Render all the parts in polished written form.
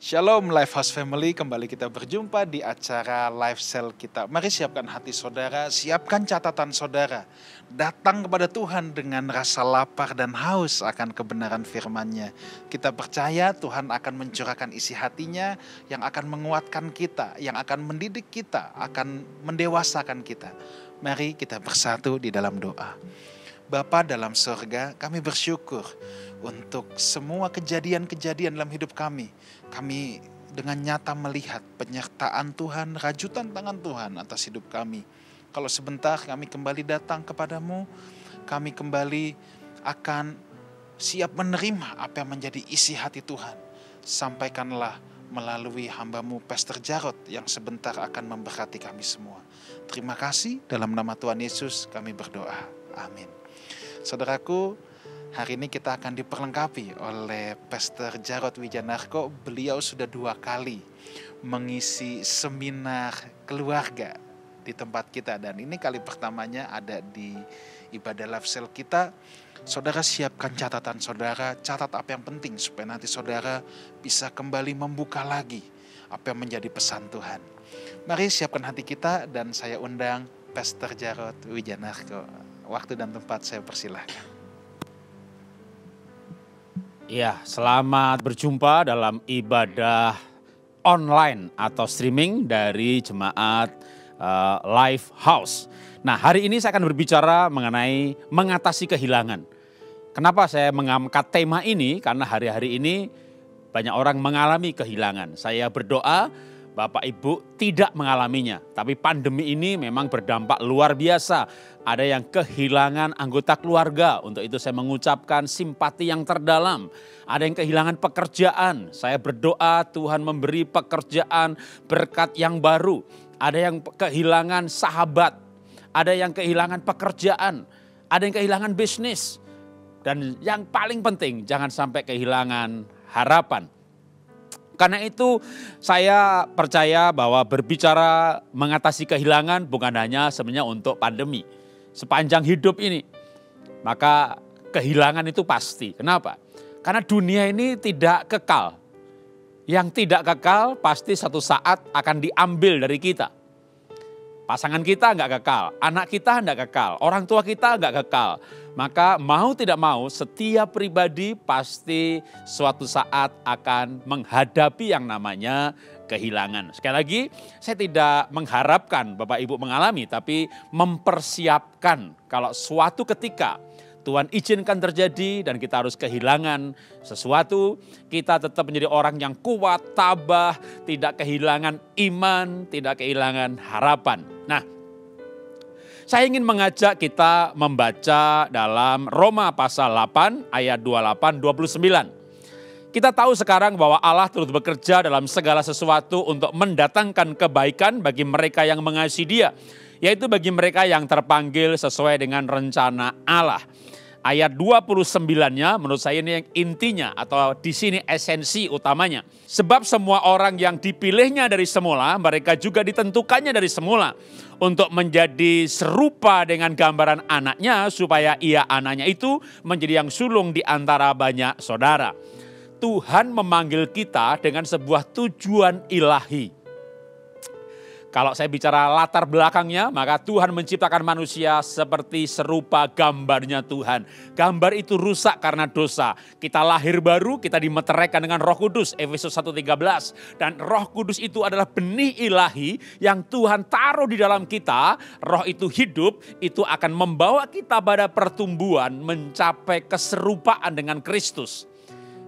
Shalom Lifehouse Family, kembali kita berjumpa di acara Life Cell kita. Mari siapkan hati saudara, siapkan catatan saudara. Datang kepada Tuhan dengan rasa lapar dan haus akan kebenaran firman-Nya. Kita percaya Tuhan akan mencurahkan isi hatinya yang akan menguatkan kita, yang akan mendidik kita, akan mendewasakan kita. Mari kita bersatu di dalam doa. Bapa dalam surga, kami bersyukur untuk semua kejadian-kejadian dalam hidup kami. Kami dengan nyata melihat penyertaan Tuhan, rajutan tangan Tuhan atas hidup kami. Kalau sebentar kami kembali datang kepadamu, kami kembali akan siap menerima apa yang menjadi isi hati Tuhan. Sampaikanlah melalui hamba-Mu Pastor Jarod yang sebentar akan memberkati kami semua. Terima kasih, dalam nama Tuhan Yesus kami berdoa. Amin. Saudaraku, hari ini kita akan diperlengkapi oleh Pastor Jarod Wijanarko. Beliau sudah 2 kali mengisi seminar keluarga di tempat kita. Dan ini kali pertamanya ada di ibadah live cell kita. Saudara siapkan catatan saudara, catat apa yang penting supaya nanti saudara bisa kembali membuka lagi apa yang menjadi pesan Tuhan. Mari siapkan hati kita dan saya undang Pastor Jarod Wijanarko. Waktu dan tempat saya persilahkan. Ya, selamat berjumpa dalam ibadah online atau streaming dari jemaat Lifehouse. Nah, hari ini saya akan berbicara mengenai mengatasi kehilangan. Kenapa saya mengangkat tema ini? Karena hari-hari ini banyak orang mengalami kehilangan. Saya berdoa Bapak Ibu tidak mengalaminya, tapi pandemi ini memang berdampak luar biasa. Ada yang kehilangan anggota keluarga, untuk itu saya mengucapkan simpati yang terdalam. Ada yang kehilangan pekerjaan, saya berdoa Tuhan memberi pekerjaan berkat yang baru. Ada yang kehilangan sahabat, ada yang kehilangan pekerjaan, ada yang kehilangan bisnis. Dan yang paling penting jangan sampai kehilangan harapan. Karena itu saya percaya bahwa berbicara mengatasi kehilangan bukan hanya sebenarnya untuk pandemi. Sepanjang hidup ini, maka kehilangan itu pasti. Kenapa? Karena dunia ini tidak kekal. Yang tidak kekal pasti satu saat akan diambil dari kita. Pasangan kita enggak kekal, anak kita enggak kekal, orang tua kita enggak kekal. Maka mau tidak mau setiap pribadi pasti suatu saat akan menghadapi yang namanya kehilangan. Sekali lagi saya tidak mengharapkan Bapak Ibu mengalami, tapi mempersiapkan kalau suatu ketika Tuhan izinkan terjadi dan kita harus kehilangan sesuatu, kita tetap menjadi orang yang kuat, tabah, tidak kehilangan iman, tidak kehilangan harapan. Nah, saya ingin mengajak kita membaca dalam Roma pasal 8 ayat 28-29. Kita tahu sekarang bahwa Allah turut bekerja dalam segala sesuatu untuk mendatangkan kebaikan bagi mereka yang mengasihi Dia, yaitu bagi mereka yang terpanggil sesuai dengan rencana Allah. Ayat 29-nya menurut saya ini yang intinya atau di sini esensi utamanya. Sebab semua orang yang dipilihnya dari semula, mereka juga ditentukannya dari semula untuk menjadi serupa dengan gambaran anaknya supaya ia anaknya itu menjadi yang sulung di antara banyak saudara. Tuhan memanggil kita dengan sebuah tujuan ilahi. Kalau saya bicara latar belakangnya, maka Tuhan menciptakan manusia seperti serupa gambarnya Tuhan. Gambar itu rusak karena dosa. Kita lahir baru, kita dimeteraikan dengan Roh Kudus, Efesus 1:13. Dan Roh Kudus itu adalah benih ilahi yang Tuhan taruh di dalam kita. Roh itu hidup, itu akan membawa kita pada pertumbuhan mencapai keserupaan dengan Kristus.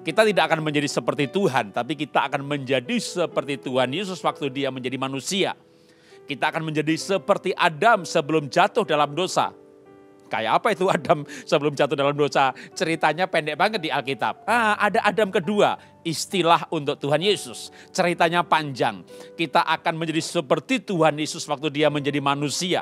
Kita tidak akan menjadi seperti Tuhan, tapi kita akan menjadi seperti Tuhan Yesus waktu Dia menjadi manusia. Kita akan menjadi seperti Adam sebelum jatuh dalam dosa. Kayak apa itu Adam sebelum jatuh dalam dosa? Ceritanya pendek banget di Alkitab. Ada Adam kedua, istilah untuk Tuhan Yesus. Ceritanya panjang. Kita akan menjadi seperti Tuhan Yesus waktu Dia menjadi manusia.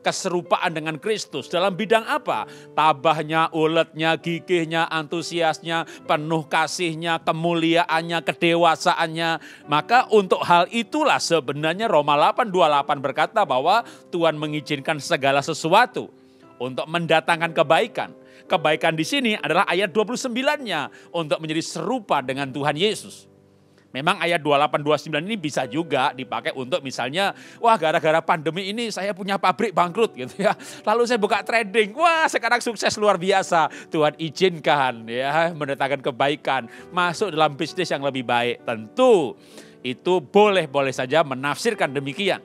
Keserupaan dengan Kristus dalam bidang apa? Tabahnya, uletnya, gigihnya, antusiasnya, penuh kasihnya, kemuliaannya, kedewasaannya. Maka untuk hal itulah sebenarnya Roma 8:28 berkata bahwa Tuhan mengizinkan segala sesuatu untuk mendatangkan kebaikan. Kebaikan di sini adalah ayat 29-nya untuk menjadi serupa dengan Tuhan Yesus. Memang ayat 28, 29 ini bisa juga dipakai untuk misalnya, wah gara-gara pandemi ini saya punya pabrik bangkrut gitu ya. Lalu saya buka trading, wah sekarang sukses luar biasa. Tuhan izinkan ya mendatangkan kebaikan, masuk dalam bisnis yang lebih baik. Tentu itu boleh-boleh saja menafsirkan demikian.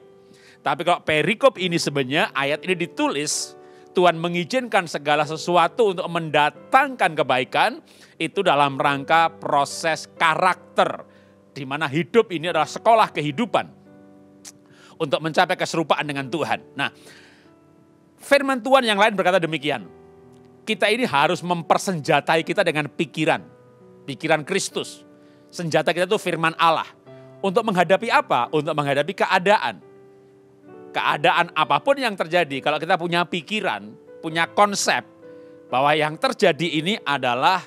Tapi kalau perikop ini sebenarnya ayat ini ditulis, Tuhan mengizinkan segala sesuatu untuk mendatangkan kebaikan, itu dalam rangka proses karakter. Di mana hidup ini adalah sekolah kehidupan untuk mencapai keserupaan dengan Tuhan. Nah, firman Tuhan yang lain berkata demikian. Kita ini harus mempersenjatai kita dengan pikiran Kristus. Senjata kita itu firman Allah. Untuk menghadapi apa? Untuk menghadapi keadaan. Keadaan apapun yang terjadi, kalau kita punya pikiran, punya konsep bahwa yang terjadi ini adalah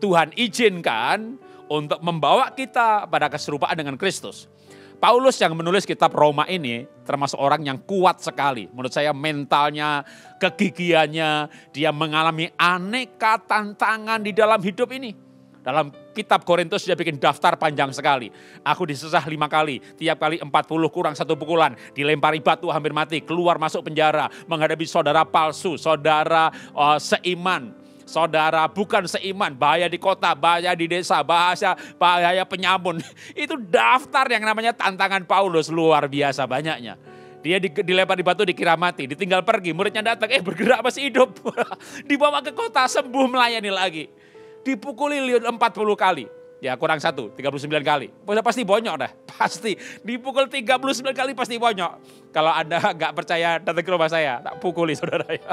Tuhan izinkan untuk membawa kita pada keserupaan dengan Kristus. Paulus yang menulis kitab Roma ini termasuk orang yang kuat sekali. Menurut saya mentalnya, kegigihannya, dia mengalami aneka tantangan di dalam hidup ini. Dalam kitab Korintus dia bikin daftar panjang sekali. Aku disusah 5 kali, tiap kali 40 kurang 1 pukulan. Dilempari batu hampir mati, keluar masuk penjara. Menghadapi saudara palsu, saudara seiman. Saudara bukan seiman, bahaya di kota, bahaya di desa, bahaya penyamun. Itu daftar yang namanya tantangan Paulus luar biasa banyaknya. Dia dilempar di batu dikira mati, ditinggal pergi, muridnya datang, bergerak masih hidup. Dibawa ke kota, sembuh melayani lagi. Dipukuli 40 kali. Ya kurang 1, 39 kali. Pasti bonyok dah, pasti. Dipukul 39 kali pasti bonyok. Kalau Anda nggak percaya datang ke rumah saya, tak pukuli saudara ya.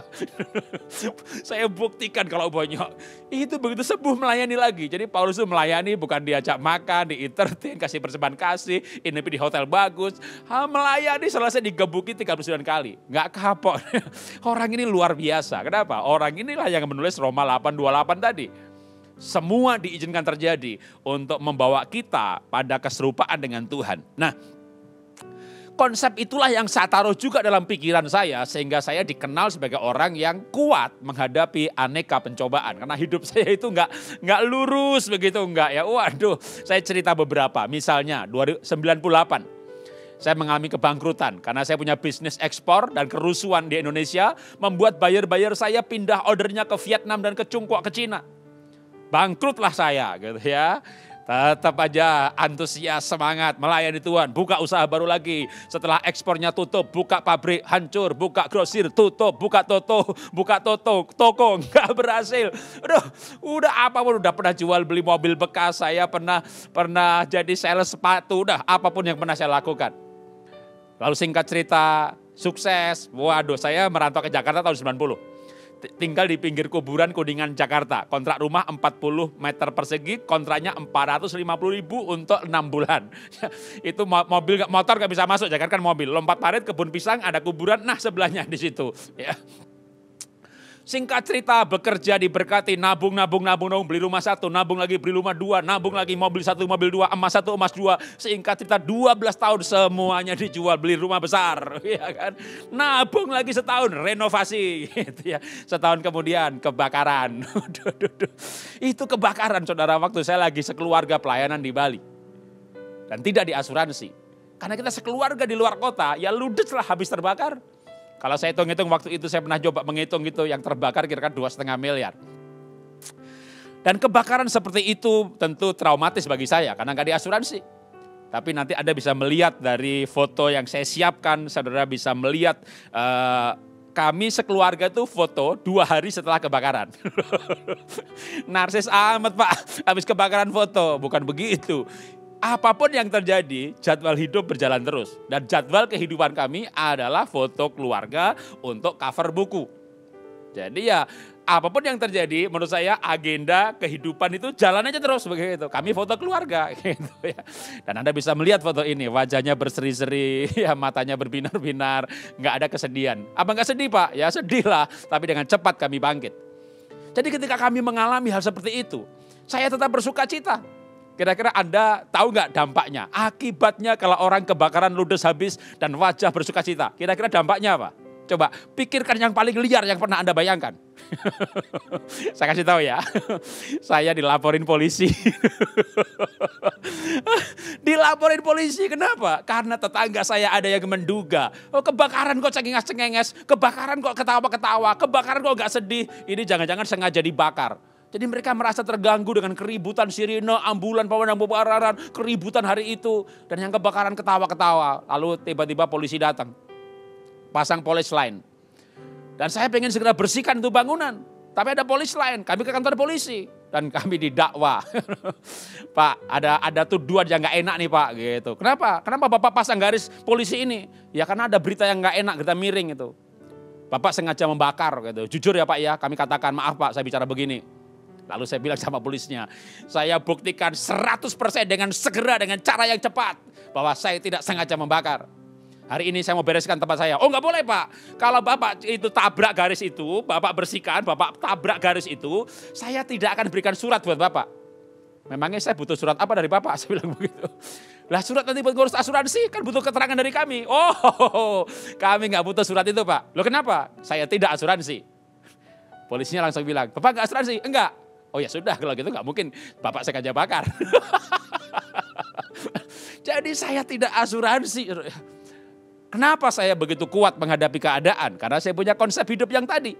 Saya buktikan kalau bonyok. Itu begitu sembuh melayani lagi. Jadi Paulus itu melayani bukan diajak makan, di-entertain, kasih persembahan kasih, ini di hotel bagus. Melayani selesai digebuki 39 kali. Nggak kapok. Orang ini luar biasa. Kenapa? Orang inilah yang menulis Roma 8:28 tadi. Semua diizinkan terjadi untuk membawa kita pada keserupaan dengan Tuhan. Nah, konsep itulah yang saya taruh juga dalam pikiran saya sehingga saya dikenal sebagai orang yang kuat menghadapi aneka pencobaan. Karena hidup saya itu nggak lurus begitu, enggak ya. Waduh, saya cerita beberapa. Misalnya 98. Saya mengalami kebangkrutan karena saya punya bisnis ekspor dan kerusuhan di Indonesia membuat buyer-buyer saya pindah ordernya ke Vietnam dan ke Tiongkok, ke Cina. Bangkrutlah saya gitu ya. Tetap aja antusias, semangat melayani Tuhan. Buka usaha baru lagi. Setelah ekspornya tutup, buka pabrik hancur, buka grosir tutup, buka toko nggak berhasil. Udah apapun, udah pernah jual beli mobil bekas, saya pernah jadi sales sepatu, udah apapun yang pernah saya lakukan. Lalu singkat cerita, sukses. Waduh, saya merantau ke Jakarta tahun 90. Tinggal di pinggir kuburan Kuningan Jakarta. Kontrak rumah 40 meter persegi, kontraknya 450.000 untuk 6 bulan. Itu motor gak bisa masuk, jangan kan mobil. Lompat parit, kebun pisang, ada kuburan, nah sebelahnya di situ. Ya. Singkat cerita, bekerja diberkati, nabung, beli rumah 1, nabung lagi beli rumah 2, nabung lagi mobil 1, mobil 2, emas 1, emas 2. Singkat cerita 12 tahun semuanya dijual, beli rumah besar. Ya kan? Nabung lagi setahun, renovasi. Gitu ya. Setahun kemudian kebakaran. Itu kebakaran saudara waktu saya lagi sekeluarga pelayanan di Bali. Dan tidak diasuransi. Karena kita sekeluarga di luar kota, ya ludes lah habis terbakar. Kalau saya hitung-hitung waktu itu saya pernah coba menghitung gitu yang terbakar kira-kira 2,5 miliar. Dan kebakaran seperti itu tentu traumatis bagi saya karena nggak diasuransi. Tapi nanti Anda bisa melihat dari foto yang saya siapkan, saudara bisa melihat kami sekeluarga itu foto 2 hari setelah kebakaran. Narsis amat Pak, habis kebakaran foto, bukan begitu. Apapun yang terjadi, jadwal hidup berjalan terus. Dan jadwal kehidupan kami adalah foto keluarga untuk cover buku. Jadi ya apapun yang terjadi, menurut saya agenda kehidupan itu jalan aja terus begitu. Kami foto keluarga gitu ya. Dan Anda bisa melihat foto ini, wajahnya berseri-seri, ya matanya berbinar-binar, nggak ada kesedihan. Apa nggak sedih Pak? Ya sedih lah, tapi dengan cepat kami bangkit. Jadi ketika kami mengalami hal seperti itu, saya tetap bersuka cita. Kira-kira Anda tahu nggak dampaknya? Akibatnya kalau orang kebakaran ludes habis dan wajah bersuka cita. Kira-kira dampaknya apa? Coba pikirkan yang paling liar yang pernah Anda bayangkan. Saya kasih tahu ya, saya dilaporin polisi. Dilaporin polisi kenapa? Karena tetangga saya ada yang menduga, oh kebakaran kok cengenges-cengenges, kebakaran kok ketawa-ketawa, kebakaran kok gak sedih, ini jangan-jangan sengaja dibakar. Jadi mereka merasa terganggu dengan keributan sirine, ambulan, pemadam kebakaran, keributan hari itu. Dan yang kebakaran ketawa-ketawa. Lalu tiba-tiba polisi datang. Pasang police line. Dan saya pengen segera bersihkan itu bangunan. Tapi ada police line, kami ke kantor polisi. Dan kami didakwa. Pak, ada tuduhan yang gak enak nih Pak. Gitu. Kenapa? Kenapa Bapak pasang garis polisi ini? Ya karena ada berita yang gak enak, berita miring itu. Bapak sengaja membakar gitu. Jujur ya Pak ya, kami katakan maaf Pak saya bicara begini. Lalu saya bilang sama polisnya, saya buktikan 100% dengan segera, dengan cara yang cepat. Bahwa saya tidak sengaja membakar. Hari ini saya mau bereskan tempat saya. Oh nggak boleh Pak, kalau Bapak itu tabrak garis itu, Bapak bersihkan, Bapak tabrak garis itu, saya tidak akan berikan surat buat Bapak. Memangnya saya butuh surat apa dari Bapak? Saya bilang begitu. Lah surat nanti buat ngurus asuransi, kan butuh keterangan dari kami. Oh, kami nggak butuh surat itu Pak. Loh kenapa? Saya tidak asuransi. Polisinya langsung bilang, Bapak nggak asuransi? Enggak. Oh ya sudah, kalau gitu nggak mungkin Bapak sengaja bakar. Jadi saya tidak asuransi. Kenapa saya begitu kuat menghadapi keadaan? Karena saya punya konsep hidup yang tadi.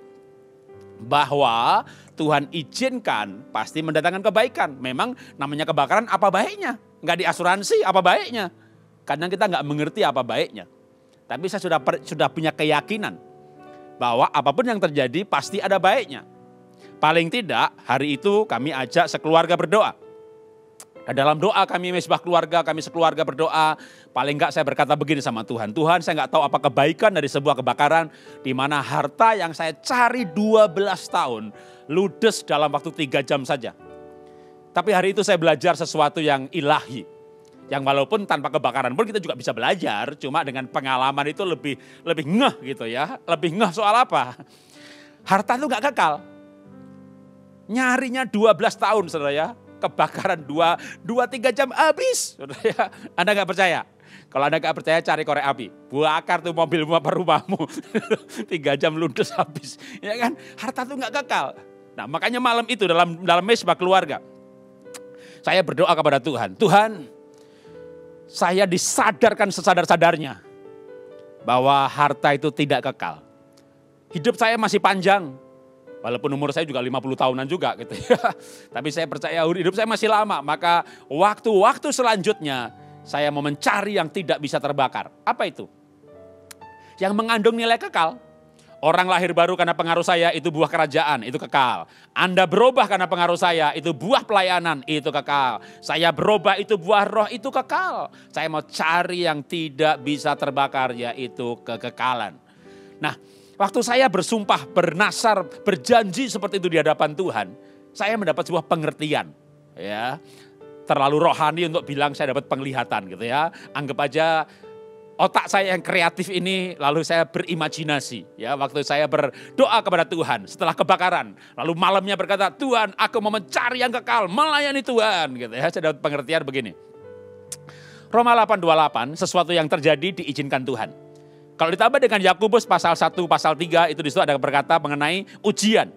Bahwa Tuhan izinkan pasti mendatangkan kebaikan. Memang namanya kebakaran apa baiknya? Nggak diasuransi apa baiknya? Kadang kita nggak mengerti apa baiknya. Tapi saya sudah punya keyakinan bahwa apapun yang terjadi pasti ada baiknya. Paling tidak hari itu kami ajak sekeluarga berdoa. Dan dalam doa kami mesbah keluarga, kami sekeluarga berdoa. Paling enggak saya berkata begini sama Tuhan. Tuhan saya enggak tahu apa kebaikan dari sebuah kebakaran. Di mana harta yang saya cari 12 tahun ludes dalam waktu 3 jam saja. Tapi hari itu saya belajar sesuatu yang ilahi. Yang walaupun tanpa kebakaran pun kita juga bisa belajar. Cuma dengan pengalaman itu lebih ngeh gitu ya. Lebih ngeh soal apa? Harta itu enggak kekal. Nyarinya 12 tahun saudara ya. Kebakaran 2-3 jam habis. Saudara ya. Anda gak percaya? Kalau Anda gak percaya cari korek api. Bakar tuh mobil rumahmu. 3 jam ludes habis. Ya kan? Harta itu gak kekal. Nah makanya malam itu dalam mesbah keluarga. Saya berdoa kepada Tuhan. Tuhan saya disadarkan sesadar-sadarnya. Bahwa harta itu tidak kekal. Hidup saya masih panjang. Walaupun umur saya juga 50 tahunan juga gitu ya. Tapi saya percaya hidup saya masih lama. Maka waktu-waktu selanjutnya saya mau mencari yang tidak bisa terbakar. Apa itu? Yang mengandung nilai kekal. Orang lahir baru karena pengaruh saya itu buah kerajaan, itu kekal. Anda berubah karena pengaruh saya, itu buah pelayanan, itu kekal. Saya berubah itu buah roh, itu kekal. Saya mau cari yang tidak bisa terbakar, yaitu kekekalan. Nah, waktu saya bersumpah, bernasar, berjanji seperti itu di hadapan Tuhan, saya mendapat sebuah pengertian. Ya, terlalu rohani untuk bilang saya dapat penglihatan gitu ya. Anggap aja otak saya yang kreatif ini lalu saya berimajinasi. Ya, waktu saya berdoa kepada Tuhan setelah kebakaran. Lalu malamnya berkata, Tuhan aku mau mencari yang kekal, melayani Tuhan. Gitu ya, saya dapat pengertian begini. Roma 8:28, sesuatu yang terjadi diizinkan Tuhan. Kalau ditambah dengan Yakobus pasal 1, pasal 3, itu disitu ada berkata mengenai ujian.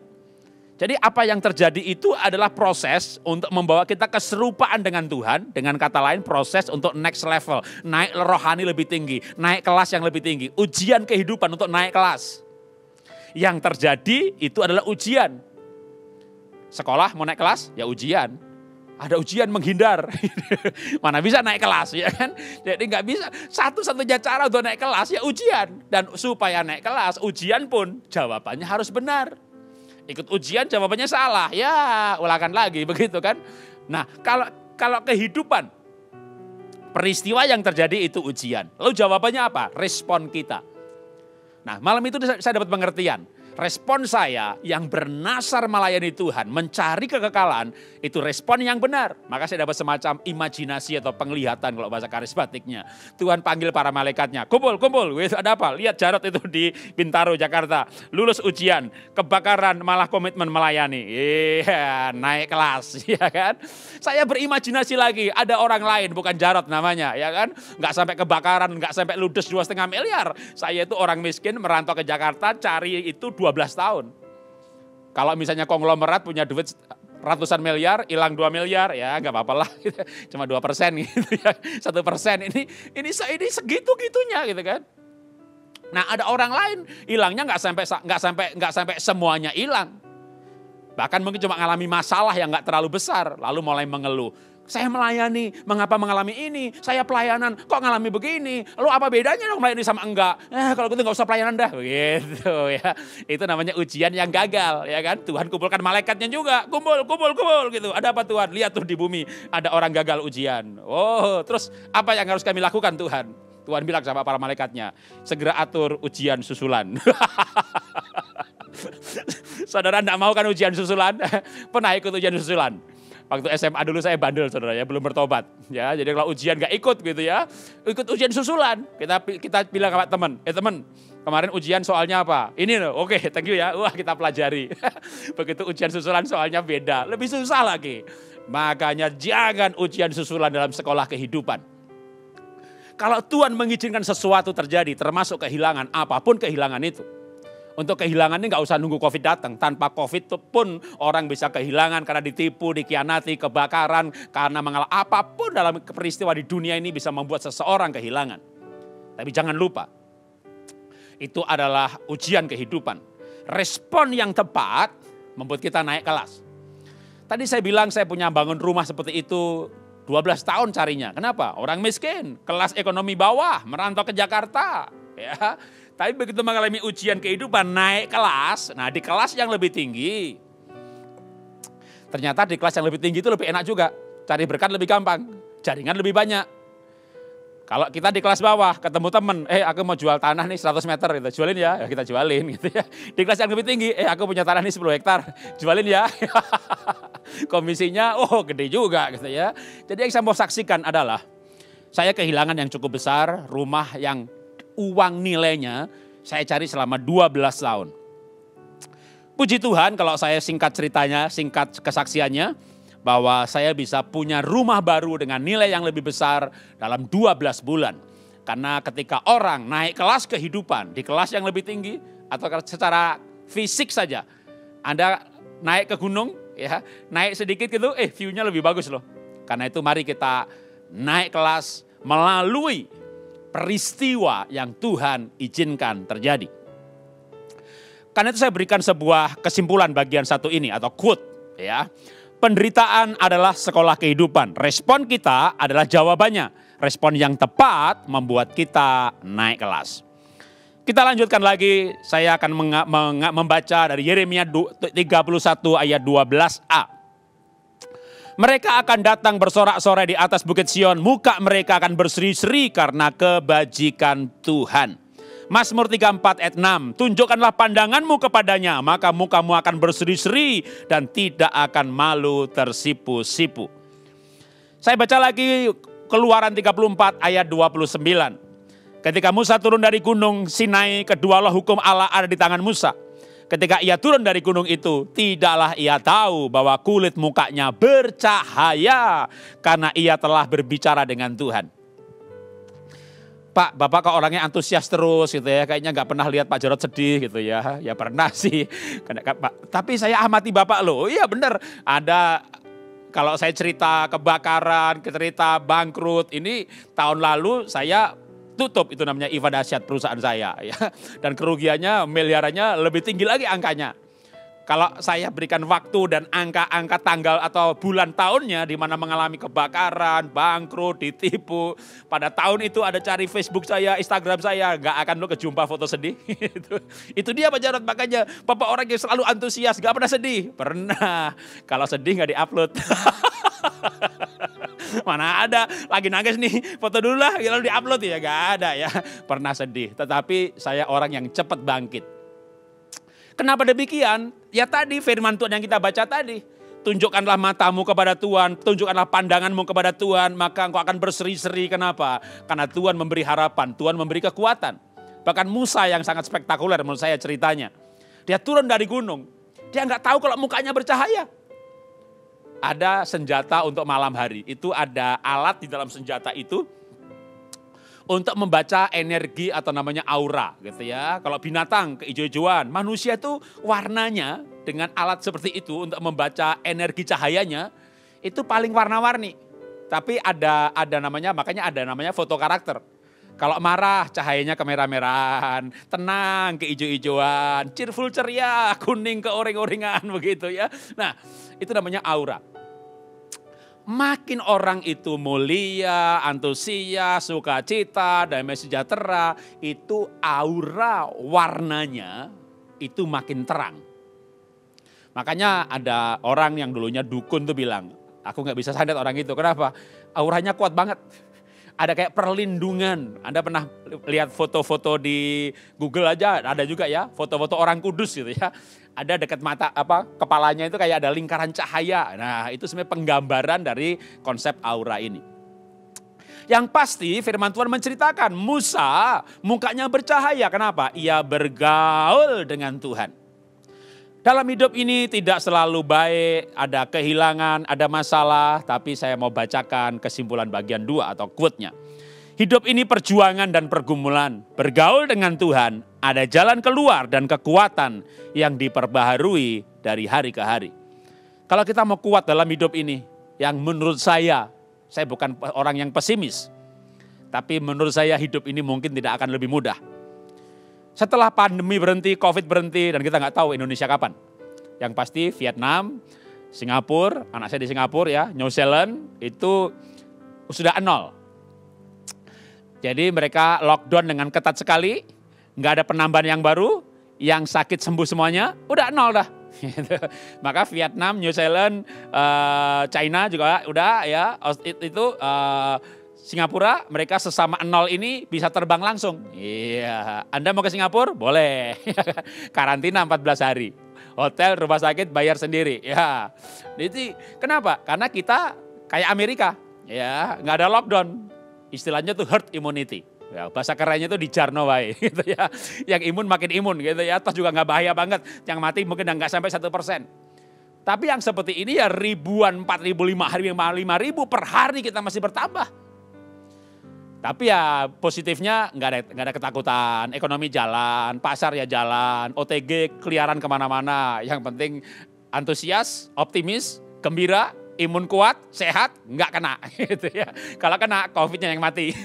Jadi apa yang terjadi itu adalah proses untuk membawa kita keserupaan dengan Tuhan. Dengan kata lain proses untuk next level, naik rohani lebih tinggi, naik kelas yang lebih tinggi. Ujian kehidupan untuk naik kelas. Yang terjadi itu adalah ujian. Sekolah mau naik kelas, ya ujian. Ada ujian menghindar, mana bisa naik kelas ya kan. Jadi nggak bisa, satu-satunya cara untuk naik kelas ya ujian. Dan supaya naik kelas, ujian pun jawabannya harus benar. Ikut ujian jawabannya salah, ya ulangan lagi begitu kan. Nah kalau kehidupan, peristiwa yang terjadi itu ujian. Lalu jawabannya apa? Respon kita. Nah malam itu saya dapat pengertian. respon saya yang bernasar melayani Tuhan, mencari kekekalan, itu respon yang benar. Maka saya dapat semacam imajinasi atau penglihatan kalau bahasa karismatiknya. Tuhan panggil para malaikatnya, kumpul, ada apa? Lihat Jarod itu di Bintaro, Jakarta. Lulus ujian, kebakaran, malah komitmen melayani. Iya, naik kelas, ya kan? Saya berimajinasi lagi, ada orang lain, bukan Jarod namanya, ya kan? Nggak sampai kebakaran, nggak sampai ludes 2,5 miliar. Saya itu orang miskin, merantau ke Jakarta, cari itu 12 tahun. Kalau misalnya konglomerat punya duit ratusan miliar, hilang 2 miliar, ya nggak apa-apa lah. Cuma 2% gitu ya. 1%, ini segitu-gitunya gitu kan. Nah, ada orang lain hilangnya nggak sampai semuanya hilang. Bahkan mungkin cuma mengalami masalah yang nggak terlalu besar, lalu mulai mengeluh. Saya melayani, mengapa mengalami ini? Saya pelayanan, kok ngalami begini? Lalu apa bedanya dong melayani sama enggak? Kalau gitu nggak usah pelayanan dah, begitu ya. Itu namanya ujian yang gagal, ya kan? Tuhan kumpulkan malaikatnya juga, kumpul gitu. Ada apa Tuhan? Lihat tuh di bumi ada orang gagal ujian. Oh, terus apa yang harus kami lakukan Tuhan? Tuhan bilang sama para malaikatnya, segera atur ujian susulan. Saudara enggak mau kan ujian susulan? Pernah ikut ujian susulan? Waktu SMA dulu saya bandel saudara ya, belum bertobat. Ya, jadi kalau ujian gak ikut gitu ya, ikut ujian susulan. Kita bilang sama teman, teman, kemarin ujian soalnya apa? Ini loh, oke, thank you ya. Wah, kita pelajari. Begitu ujian susulan soalnya beda, lebih susah lagi. Makanya jangan ujian susulan dalam sekolah kehidupan. Kalau Tuhan mengizinkan sesuatu terjadi, termasuk kehilangan, apapun kehilangan itu. Untuk kehilangan ini nggak usah nunggu COVID datang. Tanpa COVID pun orang bisa kehilangan karena ditipu, dikhianati, kebakaran. Karena mengalami apapun dalam peristiwa di dunia ini bisa membuat seseorang kehilangan. Tapi jangan lupa, itu adalah ujian kehidupan. Respon yang tepat membuat kita naik kelas. Tadi saya bilang saya punya bangun rumah seperti itu 12 tahun carinya. Kenapa? Orang miskin, kelas ekonomi bawah, merantau ke Jakarta. Ya. Tapi begitu mengalami ujian kehidupan, naik kelas, nah di kelas yang lebih tinggi, ternyata di kelas yang lebih tinggi itu lebih enak juga. Cari berkat lebih gampang, jaringan lebih banyak. Kalau kita di kelas bawah, ketemu temen, aku mau jual tanah nih 100 meter, gitu. Jualin ya kita jualin gitu ya. Di kelas yang lebih tinggi, aku punya tanah nih 10 hektar, jualin ya. Komisinya, gede juga gitu ya. Jadi yang saya mau saksikan adalah, saya kehilangan yang cukup besar, rumah yang uang nilainya saya cari selama 12 tahun. Puji Tuhan kalau saya singkat ceritanya, singkat kesaksiannya, bahwa saya bisa punya rumah baru dengan nilai yang lebih besar dalam 12 bulan. Karena ketika orang naik kelas kehidupan di kelas yang lebih tinggi, atau secara fisik saja, Anda naik ke gunung, ya naik sedikit gitu, view-nya lebih bagus loh. Karena itu mari kita naik kelas melalui peristiwa yang Tuhan izinkan terjadi. Karena itu saya berikan sebuah kesimpulan bagian satu ini atau quote ya. Penderitaan adalah sekolah kehidupan. Respon kita adalah jawabannya. Respon yang tepat membuat kita naik kelas. Kita lanjutkan lagi, saya akan membaca dari Yeremia 31 ayat 12a. Mereka akan datang bersorak-sorai di atas bukit Sion, muka mereka akan berseri-seri karena kebajikan Tuhan. Mazmur 34 ayat 6, tunjukkanlah pandanganmu kepadanya, maka mukamu akan berseri-seri dan tidak akan malu tersipu-sipu. Saya baca lagi Keluaran 34 ayat 29. Ketika Musa turun dari gunung Sinai, kedualah hukum Allah ada di tangan Musa. Ketika ia turun dari gunung itu, tidaklah ia tahu bahwa kulit mukanya bercahaya karena ia telah berbicara dengan Tuhan. Pak, Bapak kok orangnya antusias terus gitu ya, kayaknya nggak pernah lihat Pak Jarod sedih gitu ya. Ya pernah sih, tapi saya amati Bapak loh, iya benar. Ada, kalau saya cerita kebakaran, cerita bangkrut, ini tahun lalu saya tutup, itu namanya IVA dahsyat perusahaan saya ya. Dan kerugiannya miliarannya lebih tinggi lagi angkanya. Kalau saya berikan waktu dan angka-angka tanggal atau bulan tahunnya di mana mengalami kebakaran, bangkrut, ditipu. Pada tahun itu ada cari Facebook saya, Instagram saya, nggak akan lo kejumpa foto sedih. Itu dia Pak Jarod, makanya Bapak orang yang selalu antusias, nggak pernah sedih. Pernah, kalau sedih nggak diupload. Mana ada, lagi nangis nih, foto dulu lah, lalu diupload ya, nggak ada ya. Pernah sedih, tetapi saya orang yang cepat bangkit. Kenapa demikian? Ya tadi firman Tuhan yang kita baca tadi. Tunjukkanlah matamu kepada Tuhan, tunjukkanlah pandanganmu kepada Tuhan, maka engkau akan berseri-seri. Kenapa? Karena Tuhan memberi harapan, Tuhan memberi kekuatan. Bahkan Musa yang sangat spektakuler menurut saya ceritanya. Dia turun dari gunung, dia nggak tahu kalau mukanya bercahaya. Ada senjata untuk malam hari, itu ada alat di dalam senjata itu untuk membaca energi atau namanya aura gitu ya. Kalau binatang keijo-ijoan, manusia itu warnanya dengan alat seperti itu untuk membaca energi cahayanya itu paling warna-warni. Tapi ada namanya, makanya ada namanya foto karakter. Kalau marah cahayanya kemerah-merahan, tenang keijo-ijoan, cheerful ceria, kuning keoring-oringan begitu ya. Nah, itu namanya aura. Makin orang itu mulia, antusias, sukacita, damai sejahtera, itu aura warnanya itu makin terang. Makanya ada orang yang dulunya dukun tuh bilang, aku gak bisa sandat orang itu. Kenapa? Auranya kuat banget. Ada kayak perlindungan. Anda pernah lihat foto-foto di Google aja, ada juga ya, foto-foto orang kudus gitu ya. Ada dekat mata kepalanya itu kayak ada lingkaran cahaya. Nah, itu sebenarnya penggambaran dari konsep aura ini. Yang pasti firman Tuhan menceritakan Musa mukanya bercahaya. Kenapa? Ia bergaul dengan Tuhan. Dalam hidup ini tidak selalu baik, ada kehilangan, ada masalah, tapi saya mau bacakan kesimpulan bagian 2 atau quote-nya. Hidup ini perjuangan dan pergumulan, bergaul dengan Tuhan, ada jalan keluar dan kekuatan yang diperbaharui dari hari ke hari. Kalau kita mau kuat dalam hidup ini, yang menurut saya bukan orang yang pesimis, tapi menurut saya hidup ini mungkin tidak akan lebih mudah. Setelah pandemi berhenti, Covid berhenti, dan kita nggak tahu Indonesia kapan. Yang pasti Vietnam, Singapura, anak saya di Singapura ya, New Zealand itu sudah 0. Jadi mereka lockdown dengan ketat sekali, nggak ada penambahan yang baru, yang sakit sembuh semuanya, udah 0 dah. Maka Vietnam, New Zealand, China juga udah ya, itu Singapura, mereka sesama 0 ini bisa terbang langsung. Iya, Anda mau ke Singapura? Boleh. Karantina 14 hari. Hotel, rumah sakit bayar sendiri. Ya. Jadi kenapa? Karena kita kayak Amerika, ya, nggak ada lockdown. Istilahnya tuh herd immunity. Ya, bahasa kerennya tuh dijarno wae gitu ya. Yang imun makin imun gitu ya. Terus juga nggak bahaya banget. Yang mati mungkin nggak sampai 1%. Tapi yang seperti ini ya ribuan, 4.000, 5.000 per hari kita masih bertambah. Tapi ya positifnya nggak ada ketakutan, ekonomi jalan, pasar ya jalan, OTG keliaran kemana-mana. Yang penting antusias, optimis, gembira, imun kuat, sehat, nggak kena. Gitu ya. Kalau kena, COVID-nya yang mati.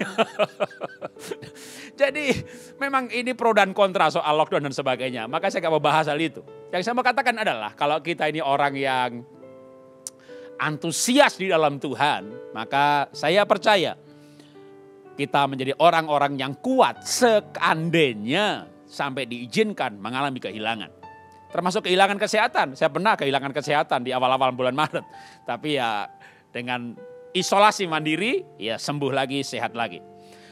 Jadi memang ini pro dan kontra soal lockdown dan sebagainya. Maka saya nggak mau bahas hal itu. Yang saya mau katakan adalah kalau kita ini orang yang antusias di dalam Tuhan, maka saya percaya kita menjadi orang-orang yang kuat seandainya sampai diizinkan mengalami kehilangan. Termasuk kehilangan kesehatan. Saya pernah kehilangan kesehatan di awal-awal bulan Maret. Tapi ya dengan isolasi mandiri ya sembuh lagi, sehat lagi.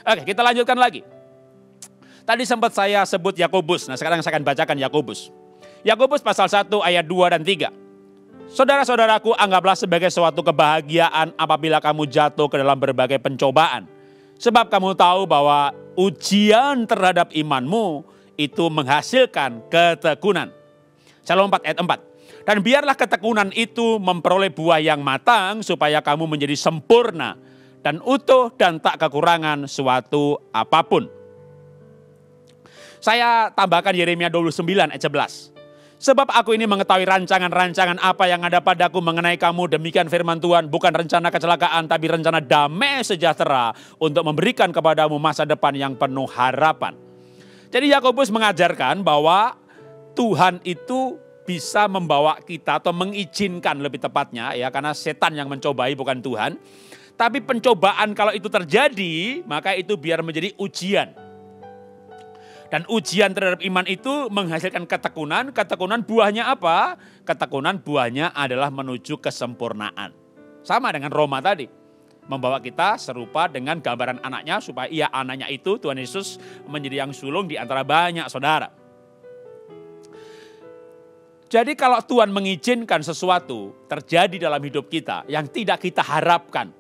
Oke, kita lanjutkan lagi. Tadi sempat saya sebut Yakobus. Nah, sekarang saya akan bacakan Yakobus. Yakobus pasal 1 ayat 2 dan 3. Saudara-saudaraku, anggaplah sebagai suatu kebahagiaan apabila kamu jatuh ke dalam berbagai pencobaan. Sebab kamu tahu bahwa ujian terhadap imanmu itu menghasilkan ketekunan. Saya lompat ayat 4. Dan biarlah ketekunan itu memperoleh buah yang matang supaya kamu menjadi sempurna dan utuh dan tak kekurangan suatu apapun. Saya tambahkan Yeremia 29 ayat 11. Sebab aku ini mengetahui rancangan-rancangan apa yang ada padaku mengenai kamu, demikian firman Tuhan, bukan rencana kecelakaan tapi rencana damai sejahtera untuk memberikan kepadamu masa depan yang penuh harapan. Jadi Yakobus mengajarkan bahwa Tuhan itu bisa membawa kita atau mengizinkan lebih tepatnya ya, karena setan yang mencobai bukan Tuhan. Tapi pencobaan kalau itu terjadi maka itu biar menjadi ujian. Dan ujian terhadap iman itu menghasilkan ketekunan. Ketekunan buahnya apa? Ketekunan buahnya adalah menuju kesempurnaan. Sama dengan Roma tadi. Membawa kita serupa dengan gambaran anaknya supaya anaknya itu Tuhan Yesus menjadi yang sulung di antara banyak saudara. Jadi kalau Tuhan mengizinkan sesuatu terjadi dalam hidup kita yang tidak kita harapkan.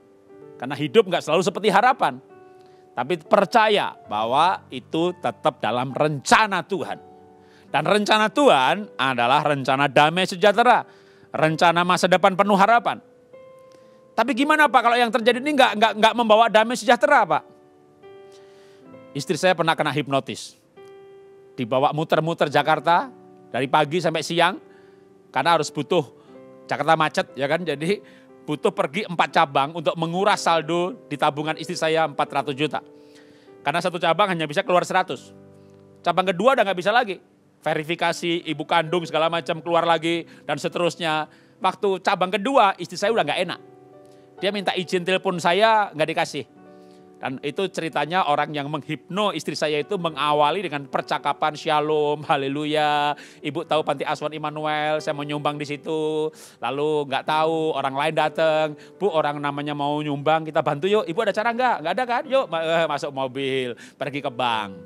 Karena hidup nggak selalu seperti harapan. Tapi percaya bahwa itu tetap dalam rencana Tuhan. Dan rencana Tuhan adalah rencana damai sejahtera. Rencana masa depan penuh harapan. Tapi gimana Pak kalau yang terjadi ini nggak membawa damai sejahtera Pak? Istri saya pernah kena hipnotis. Dibawa muter-muter Jakarta. Dari pagi sampai siang, karena harus butuh, Jakarta macet ya kan, jadi butuh pergi 4 cabang untuk menguras saldo di tabungan istri saya 400 juta. Karena satu cabang hanya bisa keluar 100. Cabang kedua udah gak bisa lagi. Verifikasi, ibu kandung segala macam keluar lagi dan seterusnya. Waktu cabang kedua istri saya udah gak enak. Dia minta izin telepon saya gak dikasih. Dan itu ceritanya orang yang menghipno istri saya itu mengawali dengan percakapan shalom, haleluya. Ibu tahu panti asuhan Immanuel, saya mau nyumbang di situ. Lalu nggak tahu orang lain datang, Bu orang namanya mau nyumbang, kita bantu yuk. Ibu ada cara nggak? Nggak ada kan? Yuk masuk mobil, pergi ke bank.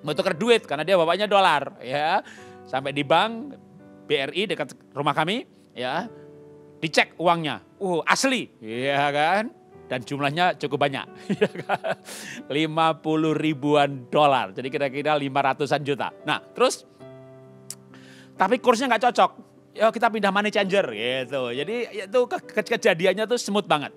Mau tukar duit karena dia bapaknya dolar, ya. Sampai di bank BRI dekat rumah kami, ya. Dicek uangnya, asli, ya kan? Dan jumlahnya cukup banyak, 50 ribuan dolar, jadi kira-kira 500-an juta. Nah terus, tapi kursnya nggak cocok, ya kita pindah money changer gitu. Jadi itu kejadiannya tuh smooth banget.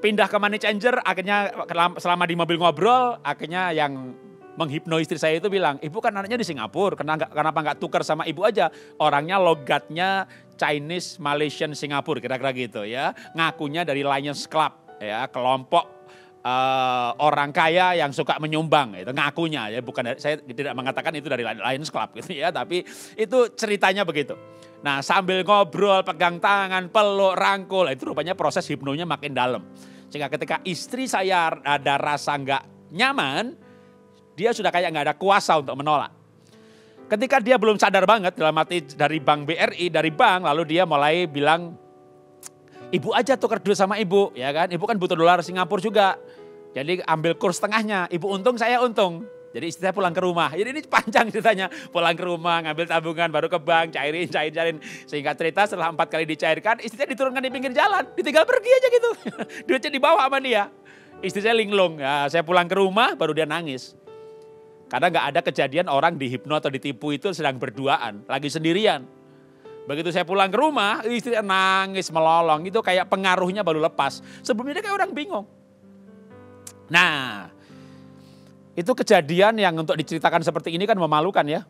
Pindah ke money changer, akhirnya selama di mobil ngobrol, akhirnya yang menghipno istri saya itu bilang, ibu kan anaknya di Singapura, kenapa nggak tukar sama ibu aja? Orangnya logatnya Chinese, Malaysian, Singapura, kira-kira gitu ya. Ngakunya dari Lions Club, ya kelompok orang kaya yang suka menyumbang, itu ngakunya ya. Bukan, saya tidak mengatakan itu dari Lions Club gitu ya, tapi itu ceritanya begitu. Nah sambil ngobrol, pegang tangan, peluk, rangkul, itu rupanya proses hipnonya makin dalam. Sehingga ketika istri saya ada rasa nggak nyaman, dia sudah kayak nggak ada kuasa untuk menolak. Ketika dia belum sadar banget dalam arti dari bank BRI, dari bank, lalu dia mulai bilang, ibu aja tukar duit sama ibu, ya kan? Ibu kan butuh dolar Singapura juga. Jadi ambil kurs tengahnya, ibu untung, saya untung. Jadi istri saya pulang ke rumah. Jadi ini panjang ceritanya. Pulang ke rumah, ngambil tabungan, baru ke bank, cairin. Sehingga cerita setelah 4 kali dicairkan, istrinya diturunkan di pinggir jalan. Ditinggal pergi aja gitu. Duitnya dibawa sama dia. Istri saya linglung. Ya, saya pulang ke rumah, baru dia nangis. Karena nggak ada kejadian orang dihipno atau ditipu itu sedang berduaan, lagi sendirian. Begitu saya pulang ke rumah, istri nangis melolong, itu kayak pengaruhnya baru lepas. Sebelumnya dia kayak orang bingung. Nah, itu kejadian yang untuk diceritakan seperti ini kan memalukan ya.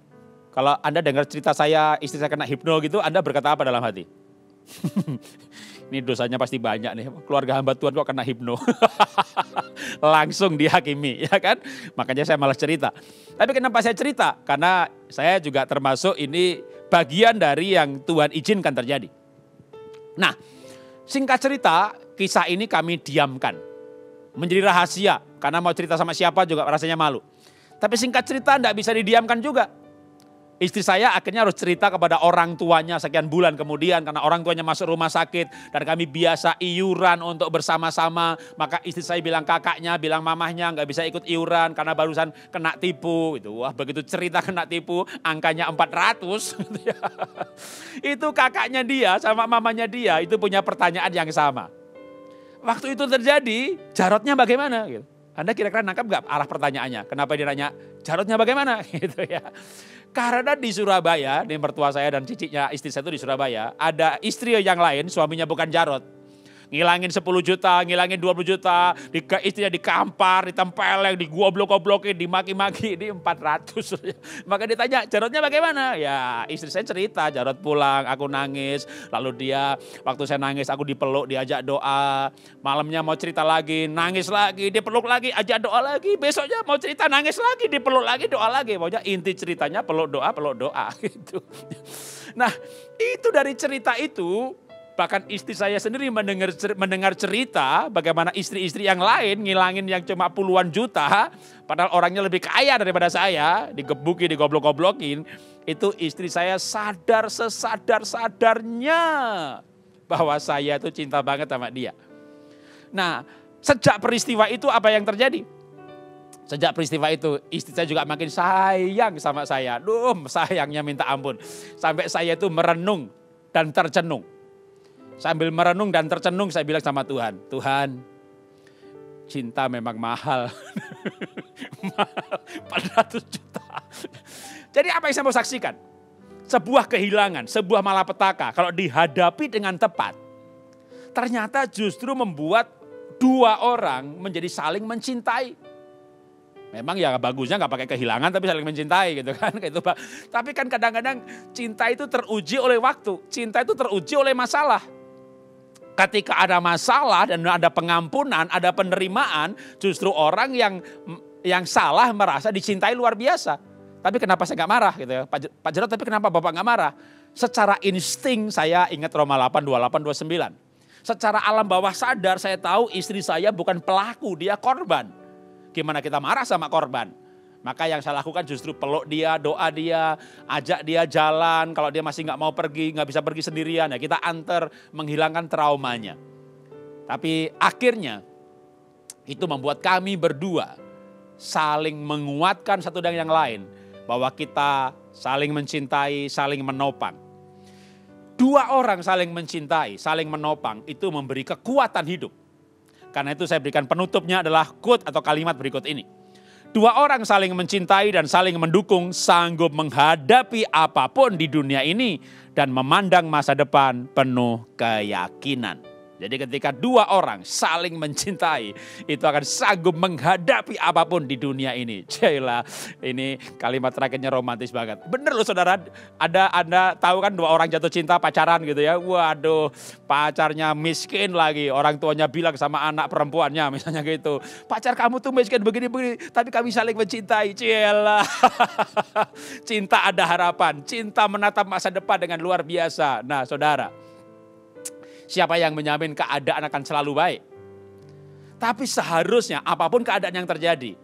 Kalau Anda dengar cerita saya, istri saya kena hipno gitu, Anda berkata apa dalam hati? Ini dosanya pasti banyak nih, keluarga hamba Tuhan kok kena hipno. Langsung dihakimi, ya kan? Makanya saya malas cerita. Tapi kenapa saya cerita? Karena saya juga termasuk ini bagian dari yang Tuhan izinkan terjadi. Nah, singkat cerita, kisah ini kami diamkan. Menjadi rahasia, karena mau cerita sama siapa juga rasanya malu. Tapi singkat cerita enggak bisa didiamkan juga. Istri saya akhirnya harus cerita kepada orang tuanya sekian bulan kemudian karena orang tuanya masuk rumah sakit dan kami biasa iuran untuk bersama-sama. Maka istri saya bilang kakaknya, bilang mamahnya nggak bisa ikut iuran karena barusan kena tipu. Wah begitu cerita kena tipu angkanya 400. Itu kakaknya dia sama mamanya dia itu punya pertanyaan yang sama. Waktu itu terjadi jarotnya bagaimana? Gitu. Anda kira-kira nangkap nggak arah pertanyaannya? Kenapa dia nanya jarotnya bagaimana? Gitu ya. Karena di Surabaya, di mertua saya dan cicitnya istri saya itu di Surabaya, ada istri yang lain, suaminya bukan Jarot. Ngilangin 10 juta, ngilangin 20 juta, istrinya dikampar, ditempeleng, digoblok-goblokin, dimaki-maki, di 400. Maka ditanya, Jarotnya bagaimana? Ya istri saya cerita, Jarot pulang, aku nangis. Lalu dia, waktu saya nangis aku dipeluk, diajak doa. Malamnya mau cerita lagi, nangis lagi, dipeluk lagi, ajak doa lagi. Besoknya mau cerita, nangis lagi, dipeluk lagi, doa lagi. Pokoknya inti ceritanya peluk doa gitu. Nah itu dari cerita itu, bahkan istri saya sendiri mendengar cerita bagaimana istri-istri yang lain ngilangin yang cuma puluhan juta, padahal orangnya lebih kaya daripada saya, digebuki, digoblok-goblokin. Itu istri saya sadar sesadar-sadarnya bahwa saya itu cinta banget sama dia. Nah, sejak peristiwa itu apa yang terjadi? Sejak peristiwa itu, istri saya juga makin sayang sama saya. Duh, sayangnya minta ampun. Sampai saya itu merenung dan tercenung. Sambil merenung dan tercenung, saya bilang sama Tuhan, Tuhan, cinta memang mahal. Mahal, 400 juta. Jadi apa yang saya mau saksikan? Sebuah kehilangan, sebuah malapetaka. Kalau dihadapi dengan tepat, ternyata justru membuat dua orang menjadi saling mencintai. Memang ya bagusnya nggak pakai kehilangan tapi saling mencintai gitu kan. Gitu, Pak. Tapi kan kadang-kadang cinta itu teruji oleh waktu. Cinta itu teruji oleh masalah. Ketika ada masalah dan ada pengampunan, ada penerimaan, justru orang yang salah merasa dicintai luar biasa. Tapi kenapa saya nggak marah gitu ya. Pak Jarod, tapi kenapa Bapak nggak marah? Secara insting saya ingat Roma 8, 28, 29. Secara alam bawah sadar saya tahu istri saya bukan pelaku, dia korban. Gimana kita marah sama korban? Maka yang saya lakukan justru peluk dia, doa dia, ajak dia jalan. Kalau dia masih nggak mau pergi, nggak bisa pergi sendirian, ya kita antar menghilangkan traumanya. Tapi akhirnya itu membuat kami berdua saling menguatkan satu dan yang lain. Bahwa kita saling mencintai, saling menopang. Dua orang saling mencintai, saling menopang itu memberi kekuatan hidup. Karena itu saya berikan penutupnya adalah quote atau kalimat berikut ini. Dua orang saling mencintai dan saling mendukung sanggup menghadapi apapun di dunia ini dan memandang masa depan penuh keyakinan. Jadi ketika dua orang saling mencintai itu akan sanggup menghadapi apapun di dunia ini. Cila, ini kalimat terakhirnya romantis banget. Bener loh saudara, Anda tahu kan dua orang jatuh cinta pacaran gitu ya. Waduh, pacarnya miskin lagi. Orang tuanya bilang sama anak perempuannya misalnya gitu. Pacar kamu tuh miskin begini-begini, tapi kami saling mencintai. Cila, cinta ada harapan, cinta menatap masa depan dengan luar biasa. Nah saudara, siapa yang menjamin keadaan akan selalu baik? Tapi seharusnya apapun keadaan yang terjadi.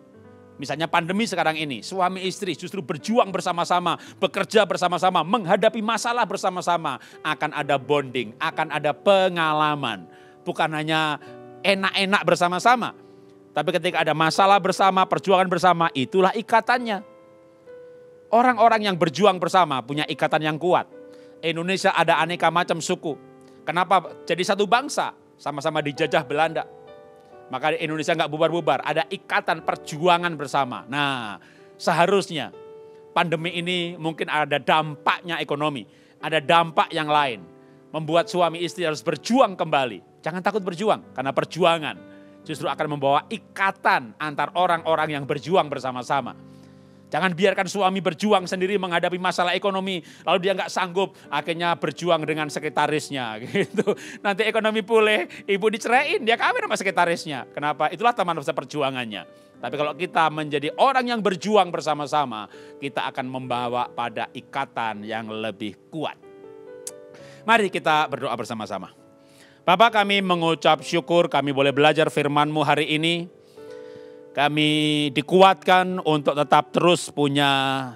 Misalnya pandemi sekarang ini, suami istri justru berjuang bersama-sama, bekerja bersama-sama, menghadapi masalah bersama-sama. Akan ada bonding, akan ada pengalaman. Bukan hanya enak-enak bersama-sama. Tapi ketika ada masalah bersama, perjuangan bersama, itulah ikatannya. Orang-orang yang berjuang bersama punya ikatan yang kuat. Indonesia ada aneka macam suku. Kenapa jadi satu bangsa? Sama-sama dijajah Belanda. Maka Indonesia nggak bubar-bubar. Ada ikatan perjuangan bersama. Nah, seharusnya pandemi ini mungkin ada dampaknya ekonomi. Ada dampak yang lain. Membuat suami istri harus berjuang kembali. Jangan takut berjuang. Karena perjuangan justru akan membawa ikatan antar orang-orang yang berjuang bersama-sama. Jangan biarkan suami berjuang sendiri menghadapi masalah ekonomi. Lalu dia nggak sanggup, akhirnya berjuang dengan sekretarisnya. Gitu. Nanti ekonomi pulih, ibu diceraiin, dia kawin sama sekretarisnya. Kenapa? Itulah teman perjuangannya. Tapi kalau kita menjadi orang yang berjuang bersama-sama, kita akan membawa pada ikatan yang lebih kuat. Mari kita berdoa bersama-sama. Bapak, kami mengucap syukur kami boleh belajar firman-Mu hari ini. Kami dikuatkan untuk tetap terus punya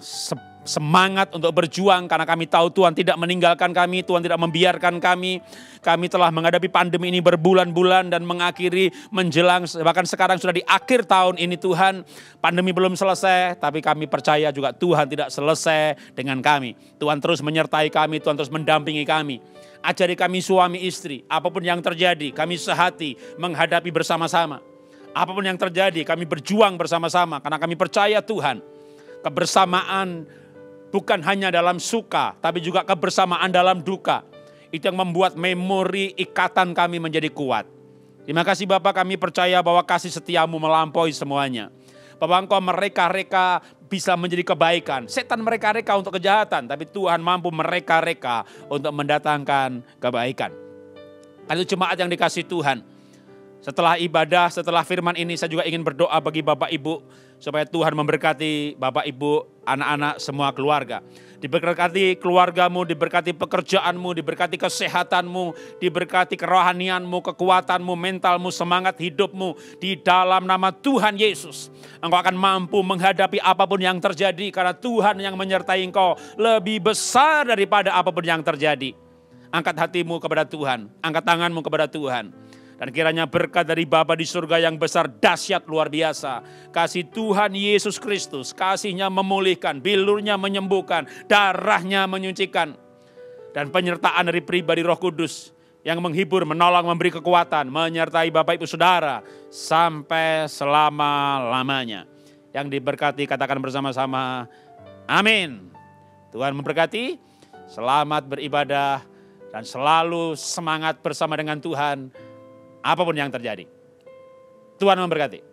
semangat untuk berjuang karena kami tahu Tuhan tidak meninggalkan kami, Tuhan tidak membiarkan kami. Kami telah menghadapi pandemi ini berbulan-bulan dan mengakhiri menjelang bahkan sekarang sudah di akhir tahun ini Tuhan. Pandemi belum selesai tapi kami percaya juga Tuhan tidak selesai dengan kami. Tuhan terus menyertai kami, Tuhan terus mendampingi kami. Ajari kami suami istri, apapun yang terjadi kami sehati menghadapi bersama-sama. Apapun yang terjadi, kami berjuang bersama-sama karena kami percaya Tuhan. Kebersamaan bukan hanya dalam suka, tapi juga kebersamaan dalam duka. Itu yang membuat memori ikatan kami menjadi kuat. Terima kasih Bapak, kami percaya bahwa kasih setiamu melampaui semuanya. Bapak Engkau mereka-reka bisa menjadi kebaikan. Setan mereka-reka untuk kejahatan, tapi Tuhan mampu mereka-reka untuk mendatangkan kebaikan. Itu jemaat yang dikasih Tuhan. Setelah ibadah, setelah firman ini saya juga ingin berdoa bagi Bapak Ibu. Supaya Tuhan memberkati Bapak Ibu, anak-anak, semua keluarga. Diberkati keluargamu, diberkati pekerjaanmu, diberkati kesehatanmu, diberkati kerohanianmu, kekuatanmu, mentalmu, semangat hidupmu. Di dalam nama Tuhan Yesus. Engkau akan mampu menghadapi apapun yang terjadi. Karena Tuhan yang menyertai engkau lebih besar daripada apapun yang terjadi. Angkat hatimu kepada Tuhan, angkat tanganmu kepada Tuhan. Dan kiranya berkat dari Bapa di surga yang besar, dahsyat, luar biasa. Kasih Tuhan Yesus Kristus, kasih-Nya memulihkan, bilurnya menyembuhkan, darahnya menyucikan. Dan penyertaan dari pribadi Roh Kudus yang menghibur, menolong, memberi kekuatan, menyertai Bapak Ibu Saudara sampai selama-lamanya. Yang diberkati katakan bersama-sama, amin. Tuhan memberkati, selamat beribadah, dan selalu semangat bersama dengan Tuhan. Apapun yang terjadi. Tuhan memberkati.